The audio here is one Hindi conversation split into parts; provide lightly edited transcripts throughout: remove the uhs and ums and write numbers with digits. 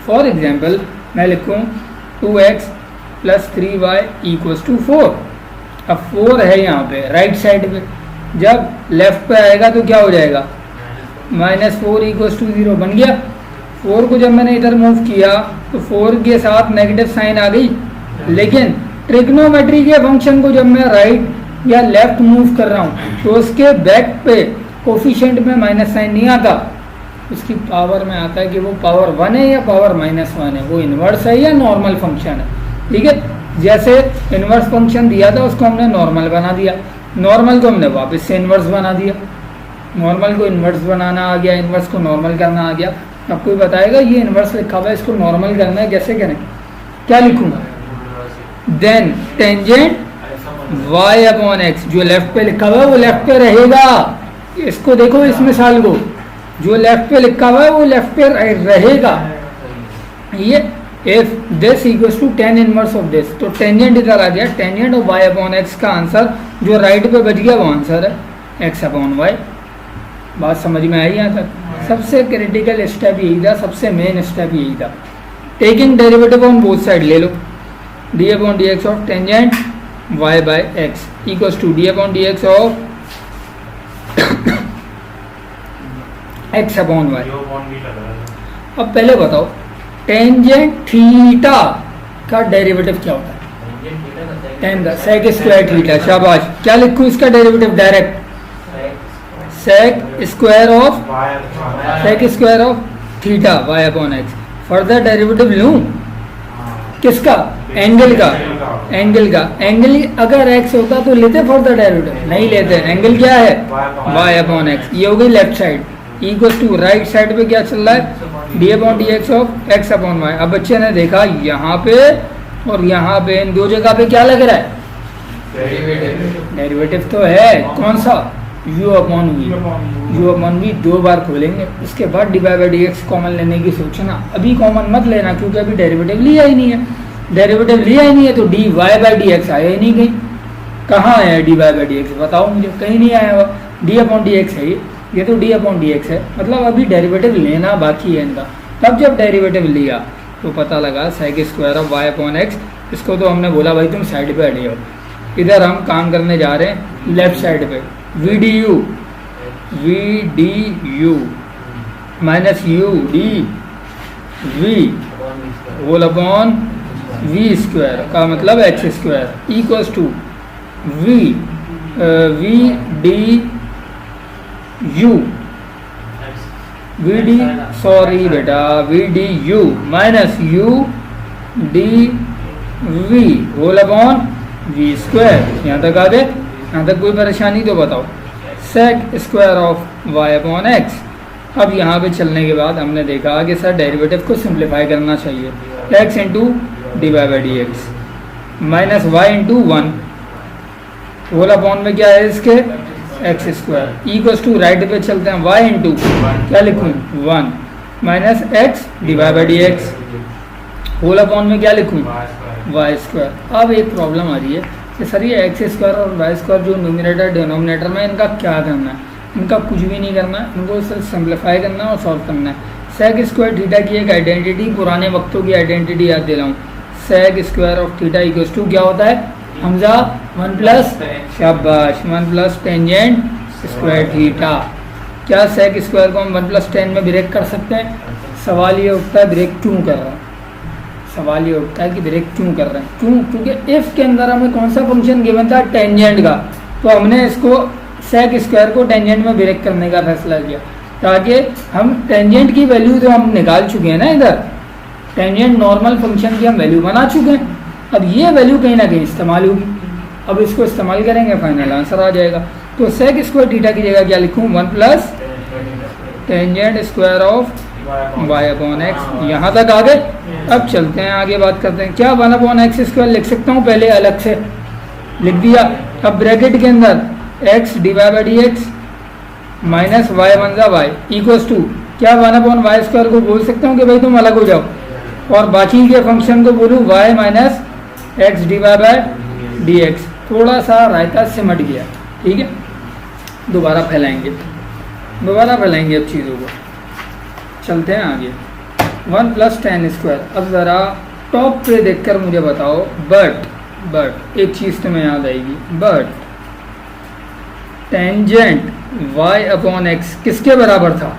फॉर एग्जाम्पल मैं लिखूँ 2x + 3y = 4। अब 4 है यहाँ पे राइट साइड पे, जब लेफ्ट पे आएगा तो क्या हो जाएगा, -4 = 0 बन गया। 4 को जब मैंने इधर मूव किया तो 4 के साथ नेगेटिव साइन आ गई, लेकिन ट्रिग्नोमेट्री के फंक्शन को जब मैं राइट या लेफ्ट मूव कर रहा हूँ तो उसके बैक पे कोफिशिएंट में माइनस साइन नहीं आता, उसकी पावर में आता है कि वो पावर 1 है या पावर -1 है, वो इन्वर्स है या नॉर्मल फंक्शन है। ठीक है, जैसे इन्वर्स फंक्शन दिया था उसको हमने नॉर्मल बना दिया, नॉर्मल को हमने वापस से इन्वर्स बना दिया, नॉर्मल को इन्वर्स बनाना आ गया, इन्वर्स को नॉर्मल करना आ गया। अब कोई बताएगा ये इन्वर्स लिखा हुआ है इसको नॉर्मल करना है, कैसे करें, क्या लिखूंगा, देन टेंजेंट y/x, जो लेफ्ट पे लिखा हुआ है वो लेफ्ट पे रहेगा। इसको देखो इस मिसाल को, जो लेफ्ट पे लिखा हुआ है वो लेफ्ट पे रहेगा। ये if this equals to tan inverse of this, तो टेंजेंट इधर आ गया, टेंजेंट ऑफ y/x का आंसर जो राइट पे बच गया वो आंसर है x/y। बात समझ में आई यहाँ तक? सबसे क्रिटिकल स्टेप यही था, सबसे मेन स्टेप यही था। Taking derivative on both side ले लो, d/dx of tangent y/x equals to d/dx of x/y। अब पहले बताओ टेंजेंट थीटा का डेरिवेटिव क्या होता है, टेन का sec स्क्वायर थीटा। शाबाश, क्या लिखूं इसका derivative, direct sec square of theta y/x। Further derivative लूं किसका, एंगल का, एंगल अगर x होता तो लेते फर्दर डेरिवेटिव, नहीं लेते। एंगल क्या है, y/x। ये हो गई left side, equal to right side पे क्या चल रहा है, d/dx ऑफ x/y। अब बच्चे ने देखा यहाँ पे और यहाँ पे इन दो जगह पे क्या लग रहा है, डेरिवेटिव तो है, कौन सा, u/v। दो बार खोलेंगे, उसके बाद d/dx कॉमन लेने की सोचना, अभी कॉमन मत लेना क्योंकि अभी डेरिवेटिव लिया ही नहीं है। डेरिवेटिव लिया ही नहीं है तो dy/dx आया ही नहीं कहीं। कहाँ आया है dy/dx, बताओ मुझे, कहीं नहीं आया हुआ। d/dx है ये तो d/dx है, मतलब अभी डेरिवेटिव लेना बाकी है इनका। तब जब डेरिवेटिव लिया तो पता लगा sec स्क्वायर ऑफ y/x। इसको तो हमने बोला भाई तुम साइड पे हटे हो, इधर हम काम करने जा रहे हैं लेफ्ट साइड पे, vdu minus udv whole upon v square का मतलब x square equals to vdu minus udv whole upon v square. यहाँ तक आ गए, यहाँ तक कोई परेशानी तो बताओ। sec square of y/x। अब यहाँ पे चलने के बाद हमने देखा कि सर डेरिवेटिव को सिंप्लीफाई करना चाहिए, x into dy/dx minus y into 1 whole upon में क्या है इसके, x square equals to right पे चलते हैं, y इंटू क्या लिखूँ 1 minus x dy/dx whole upon में क्या लिखूँ y स्क्वायर। अब एक प्रॉब्लम आ रही है कि सर ये एक्स स्क्वायर और वाई स्क्वायर जो न्यूमिनेटर डिनोमिनेटर में, इनका क्या करना है, इनका कुछ भी नहीं करना है, इनको सिर्फ सिंप्लीफाई करना है और सॉल्व करना है। सेक स्क्वायर थीटा की एक आइडेंटिटी, पुराने वक्तों की आइडेंटिटी याद दे रहा हूँ, sec square of theta equals to क्या होता है, हमजा 1 प्लस, शाबाश 1 प्लस टेंजेंट स्क्वायर थीटा। क्या सेक स्क्वायर को हम 1 प्लस टेन में ब्रेक कर सकते हैं? सवाल ये उठता है ब्रेक क्यों कर रहे हैं, सवाल ये उठता है कि ब्रेक क्यों कर रहे हैं, क्यों, क्योंकि इफ के अंदर हमें कौन सा फंक्शन गिवन था, टेंजेंट का, तो हमने इसको सेक स्क्वायर को टेंजेंट में ब्रेक करने का फैसला किया, ताकि हम टेंजेंट की वैल्यू तो हम निकाल चुके हैं ना, इधर टेंजेंट नॉर्मल फंक्शन की हम वैल्यू बना चुके हैं, अब ये वैल्यू कहीं ना कहीं इस्तेमाल होगी, अब इसको इस्तेमाल करेंगे फाइनल आंसर आ जाएगा। तो सेक स्क्वायर थीटा की जगह क्या लिखूँ, 1 plus tangent square of y/x। यहाँ तक आ गए। अब चलते हैं आगे, बात करते हैं क्या 1/x स्क्वायर लिख सकता हूँ, पहले अलग से लिख दिया। अब ब्रैकेट के अंदर x dy/dx minus y one y equals to क्या 1/y स्क्वायर को बोल सकता हूँ कि भाई तुम अलग हो जाओ, और बाकी के फंक्शन को बोलूँ y माइनस x dy/dx। थोड़ा सा रायता सिमट गया, ठीक है, दोबारा फैलाएंगे अब चीज़ों को। चलते हैं आगे, 1 + tan स्क्वायर। अब ज़रा टॉप पे देखकर मुझे बताओ, बट एक चीज़ तुम्हें याद आएगी, बट टेंजेंट y/x किसके बराबर था?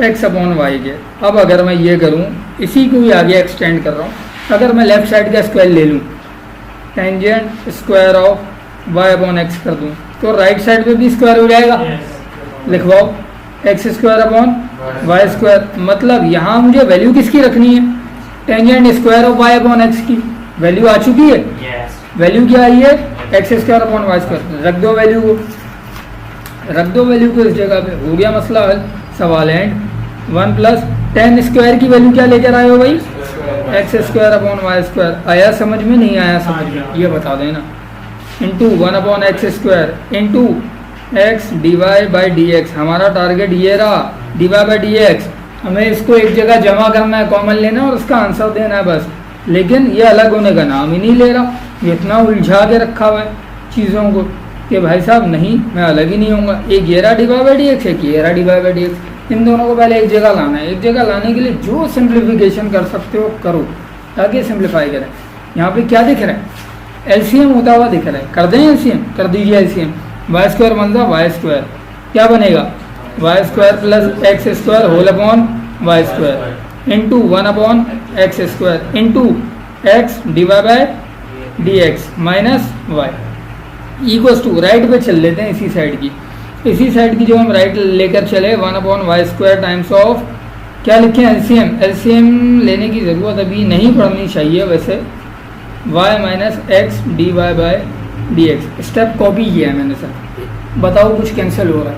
x/y के। अब अगर मैं ये करूँ, इसी को ही आगे एक्सटेंड कर रहा हूँ, अगर मैं लेफ्ट साइड का स्क्वायर ले लूँ, टेंजेंट स्क्वायर ऑफ y/x कर दूँ, तो राइट साइड पे भी स्क्वायर हो जाएगा। लिखवाओ x²/y²। मतलब यहाँ मुझे वैल्यू किसकी रखनी है? टेंजेंट स्क्वायर ऑफ y/x की वैल्यू आ चुकी है। वैल्यू क्या आई है? x²/y²। रख दो वैल्यू को, इस जगह पे। हो गया मसला हल, सवाल एंड। 1 + tan स्क्वायर की वैल्यू क्या लेकर आए हो भाई? x²/y²। आया समझ में? नहीं आया समझ में? ये बता देना। Into 1/x² into x dy/dx। हमारा टारगेट ये रहा, dy/dx। हमें इसको एक जगह जमा करना है, कॉमन लेना और उसका आंसर देना है बस। लेकिन ये अलग होने का नाम ही नहीं ले रहा। ये इतना उलझा के रखा हुआ है चीज़ों को कि भाई साहब नहीं, मैं अलग ही नहीं होऊंगा। एक ये रहा dy/dx, एक ये रहा dy/dx। इन दोनों को पहले एक जगह लाना है। एक जगह लाने के लिए जो सिंप्लीफिकेशन कर सकते हो करो, ताकि सिंप्लीफाई करें। यहाँ पे क्या दिख रहा है? एलसीएम होता हुआ दिख रहा है। कर दें एलसीएम? कर दीजिए एलसीएम। y² मतलब y², क्या बनेगा? y² + x² whole upon y² into 1/x² into x dy/dx minus y equals to, right पे चल लेते हैं इसी साइड की जो हम राइट लेकर चले, 1/y² टाइम्स ऑफ, क्या लिखें? एलसीएम लेने की ज़रूरत अभी नहीं पड़नी चाहिए वैसे, y - x dy/dx। Step copy किया है मैंने सर। बताओ कुछ कैंसिल हो रहा है?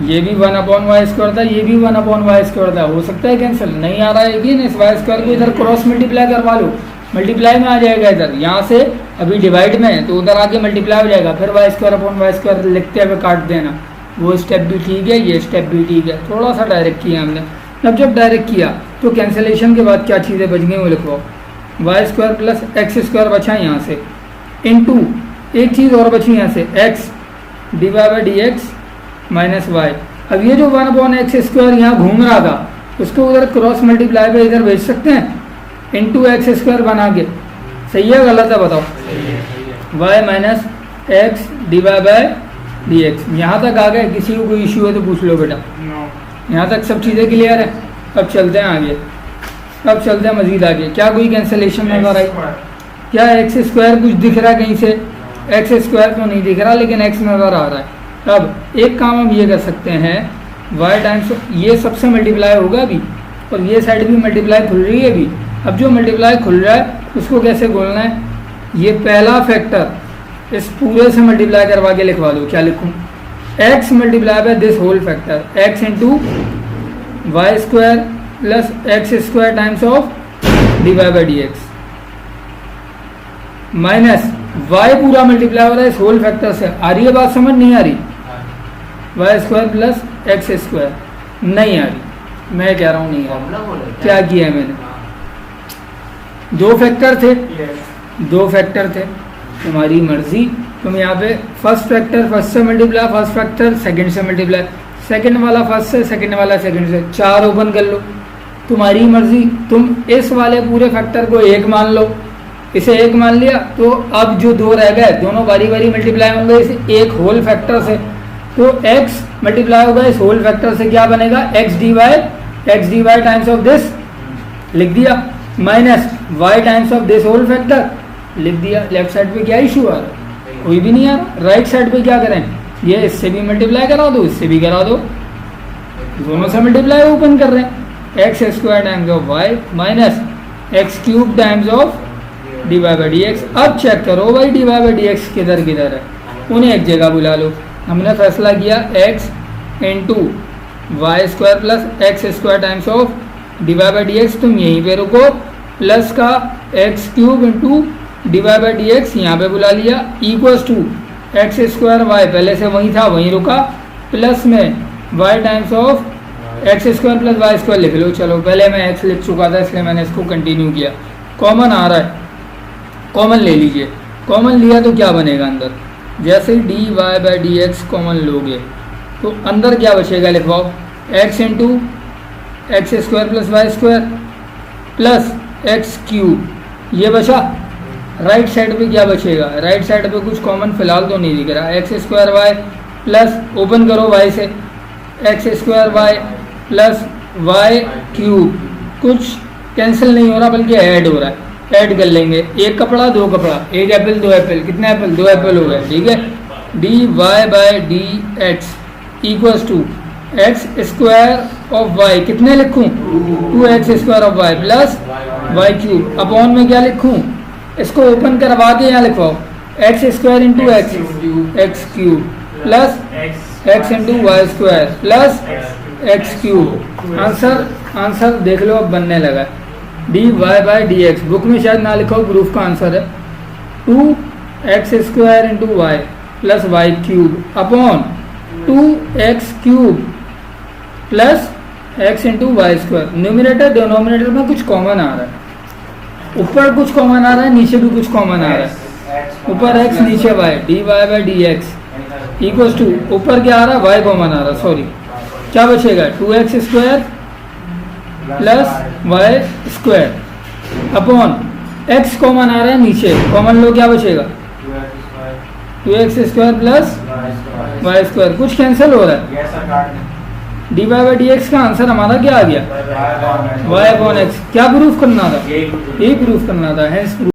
ये भी 1/y² था, ये भी 1/y² था। हो सकता है कैंसिल? नहीं आ रहा है। लेकिन इस y² को इधर क्रॉस मल्टीप्लाई करवा लो, मल्टीप्लाई में आ जाएगा। इधर यहाँ से अभी डिवाइड में है तो उधर आके मल्टीप्लाई हो जाएगा। फिर y²/y² लिखते हुए काट देना। वो स्टेप भी ठीक है, ये स्टेप भी ठीक है। थोड़ा सा डायरेक्ट किया हमने। अब जब डायरेक्ट किया तो कैंसिलेशन के बाद क्या चीज़ें बच गई वो लिखवाओ। y² + x² बचा यहाँ से, इंटू एक चीज़ और बची यहाँ से, x dy/dx माइनस y। अब ये जो 1/x² यहाँ घूम रहा था उसको उधर क्रॉस मल्टीप्लाई पे इधर भेज सकते हैं, इंटू x² बना के। सही है गलत है बताओ? y - x dy/dx। यहाँ तक आ गए? किसी को कोई इश्यू है तो पूछ लो बेटा। यहाँ तक सब चीज़ें क्लियर है? अब चलते हैं आगे, अब चलते हैं मजीद आगे। क्या कोई कैंसिलेशन नजर आई? क्या x² कुछ दिख रहा है कहीं से? x² तो नहीं दिख रहा, लेकिन x नज़र आ रहा है। अब एक काम हम ये कर सकते हैं, y टाइम्स ये सबसे मल्टीप्लाई होगा अभी, और ये साइड भी मल्टीप्लाई खुल रही है अभी। अब जो मल्टीप्लाई खुल रहा है उसको कैसे खोलना है? ये पहला फैक्टर इस पूरे से मल्टीप्लाई करवा के लिखवा दो। क्या लिखूँ? x multiply by this whole factor, x into y² + x² times of dy/dx minus y पूरा मल्टीप्लाई हो रहा है इस होल फैक्टर से। आ रही है बात समझ? नहीं आ रही? y² + x² नहीं आ रही, मैं कह रहा हूँ नहीं आ रही। क्या किया है मैंने? दो फैक्टर थे, तुम्हारी मर्जी। तुम यहाँ पे फर्स्ट फैक्टर फर्स्ट से मल्टीप्लाई, फर्स्ट फैक्टर सेकंड से मल्टीप्लाई, सेकंड वाला फर्स्ट से, सेकंड वाला सेकंड से, 4 ओपन कर लो, तुम्हारी मर्जी। तुम इस वाले पूरे फैक्टर को 1 मान लो, इसे 1 मान लिया तो अब जो 2 रह गए दोनों बारी बारी मल्टीप्लाई होंगे इस एक होल फैक्टर से। तो x मल्टीप्लाई होगा इस होल फैक्टर से, क्या बनेगा? x dy times of this लिख दिया, minus y times of this whole factor लिख दिया। लेफ्ट साइड पे क्या इशू आ रहा है? कोई भी नहीं आ रहा। राइट साइड पे क्या करें? ये इससे भी मल्टीप्लाई करा दो, इससे भी करा दो, दोनों से मल्टीप्लाई ओपन कर रहे हैं। x² times of y minus x³ times of dy/dx। अब चेक करो भाई dy/dx किधर किधर है, उन्हें एक जगह बुला लो। हमने फैसला किया x into y² + x² times of dy/dx। तुम यहीं पे रुको, प्लस का x³ इंटू dy/dx यहाँ पे बुला लिया, इक्वल्स टू x² y पहले से वहीं था वहीं रुका, प्लस में y times of x² + y² लिख लो। चलो पहले मैं x लिख चुका था इसलिए मैंने इसको कंटिन्यू किया। कॉमन आ रहा है, कॉमन ले लीजिए। कॉमन लिया तो क्या बनेगा अंदर? जैसे ही dy/dx कॉमन लोगे तो अंदर क्या बचेगा लिखवाओ, x into x square plus y square plus x cube, ये बचा। राइट साइड पे क्या बचेगा, राइट साइड पे कुछ कॉमन फिलहाल तो नहीं दिख रहा, x square y plus, open करो वाई से, x square y plus y cube, कुछ कैंसिल नहीं हो रहा बल्कि ऐड हो रहा है, ऐड कर लेंगे, एक कपड़ा दो कपड़ा, एक एप्पल दो एप्पल, कितने एप्पल, दो एप्पल हो गए, ठीक है। D y by d x equals to x square of y, कितने लिखूं, 2x square of y plus y cube, upon में क्या लिखूं, इसको ओपन करवा के यहाँ लिखवाओ, x square into x cube plus x into y square plus x cube. Answer देख लो अब बनने लगा, d y by d x, book में शायद ना लिखो, प्रूफ का आंसर है 2x square into Y plus y cube upon 2x cube plus x into y square. Numerator denominator में कुछ कॉमन आ रहा है, ऊपर कुछ कॉमन आ रहा है, नीचे भी कुछ कॉमन आ रहा है, ऊपर x नीचे y, d y by d x equals to, ऊपर क्या आ रहा है, y कॉमन आ रहा है, सॉरी, क्या बचेगा 2x square plus y square upon x common आ रहा है, नीचे कॉमन लो, क्या बचेगा 2x square plus y square, कुछ कैंसिल हो रहा है, d y by d x का आंसर हमारा क्या आ गया, y अपॉन एक्स। क्या प्रूफ करना था, यही प्रूफ करना था, हेंस